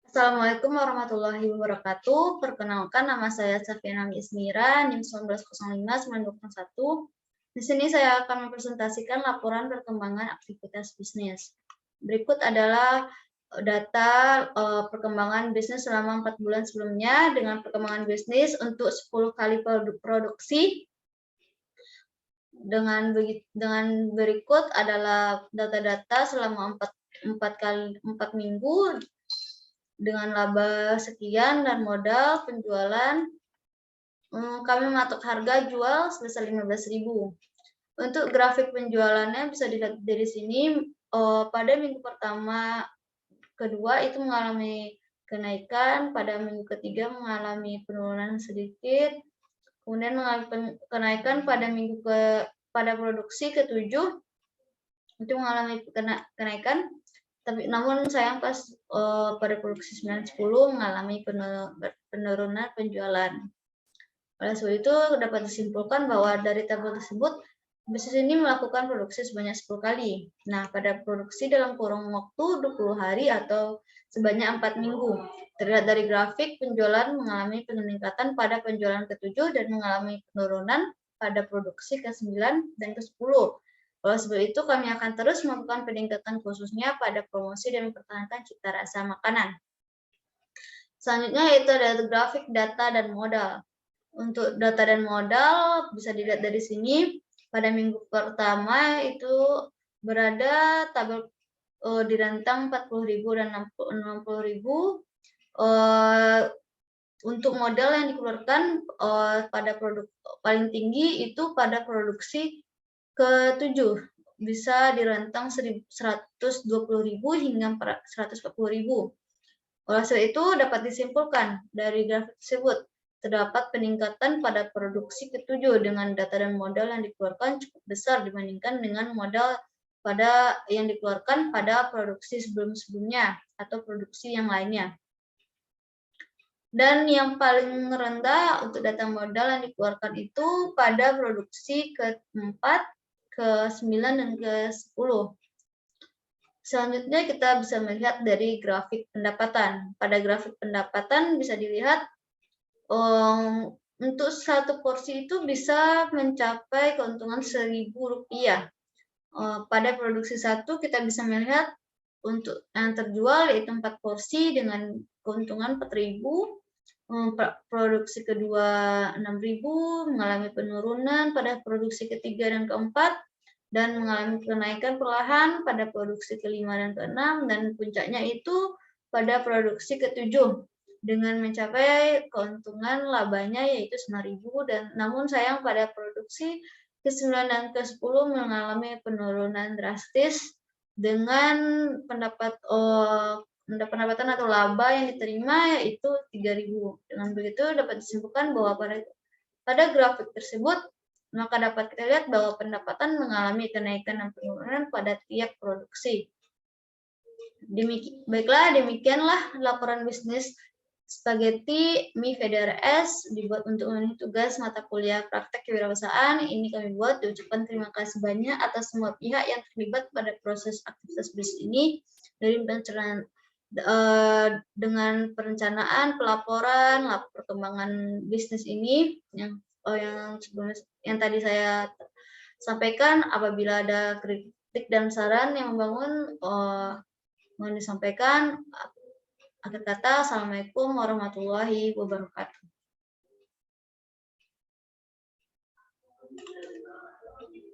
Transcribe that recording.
Assalamualaikum warahmatullahi wabarakatuh. Perkenalkan, nama saya Safiana Ismira, NIM 1905-9201. Di sini saya akan mempresentasikan laporan perkembangan aktivitas bisnis. Berikut adalah data perkembangan bisnis selama 4 bulan sebelumnya dengan perkembangan bisnis untuk 10 kali produksi. Dengan berikut adalah data-data selama 4 minggu dengan laba sekian dan modal penjualan. Kami mematok harga jual sebesar 15.000. Untuk grafik penjualannya bisa dilihat dari sini. Pada minggu pertama, kedua itu mengalami kenaikan, pada minggu ketiga mengalami penurunan sedikit, kemudian mengalami kenaikan pada produksi ke-7 itu mengalami kenaikan, namun sayang pas pada produksi 9-10 mengalami penurunan penjualan. Oleh sebab itu dapat disimpulkan bahwa dari tabel tersebut bisnis ini melakukan produksi sebanyak 10 kali. Nah, pada produksi dalam kurun waktu 20 hari atau sebanyak 4 minggu. Terlihat dari grafik penjualan mengalami peningkatan pada penjualan ke-7 dan mengalami penurunan pada produksi ke-9 dan ke-10. Oleh sebab itu kami akan terus melakukan peningkatan khususnya pada promosi dan mempertahankan cita rasa makanan. Selanjutnya yaitu ada grafik data dan modal. Untuk data dan modal bisa dilihat dari sini. Pada minggu pertama itu berada tabel di rentang 40.000 dan 60.000. Untuk modal yang dikeluarkan pada produk paling tinggi itu pada produksi ke-7 bisa di rentang 120.000 hingga 140.000. Oleh sebab itu dapat disimpulkan dari grafik tersebut terdapat peningkatan pada produksi ke-7 dengan data dan modal yang dikeluarkan cukup besar dibandingkan dengan modal yang dikeluarkan pada produksi sebelum-sebelumnya atau produksi yang lainnya. Dan yang paling rendah untuk data modal yang dikeluarkan itu pada produksi ke-4, ke-9, dan ke-10. Selanjutnya kita bisa melihat dari grafik pendapatan. Pada grafik pendapatan bisa dilihat untuk satu porsi itu bisa mencapai keuntungan Rp1.000. Pada produksi 1 kita bisa melihat untuk yang terjual yaitu 4 porsi dengan keuntungan Rp4.000. Produksi kedua 6.000, mengalami penurunan pada produksi ketiga dan keempat, dan mengalami kenaikan perlahan pada produksi ke-5 dan ke-6, dan puncaknya itu pada produksi ke-7 dengan mencapai keuntungan labanya yaitu 9.000, dan namun sayang pada produksi ke-9 dan ke-10 mengalami penurunan drastis dengan pendapatan atau laba yang diterima yaitu 3.000. Dengan begitu dapat disimpulkan bahwa pada grafik tersebut maka dapat kita lihat bahwa pendapatan mengalami kenaikan dan penurunan pada tiap produksi. Baiklah, demikianlah laporan bisnis Spaghetti Mie VDRS dibuat untuk memenuhi tugas mata kuliah praktek kewirausahaan. Ini kami buat, diucapkan terima kasih banyak atas semua pihak yang terlibat pada proses aktivitas bisnis ini, dari pencernaan dengan perencanaan, pelaporan, perkembangan bisnis ini yang tadi saya sampaikan. Apabila ada kritik dan saran yang membangun, mohon disampaikan. Akhir kata, Assalamualaikum warahmatullahi wabarakatuh.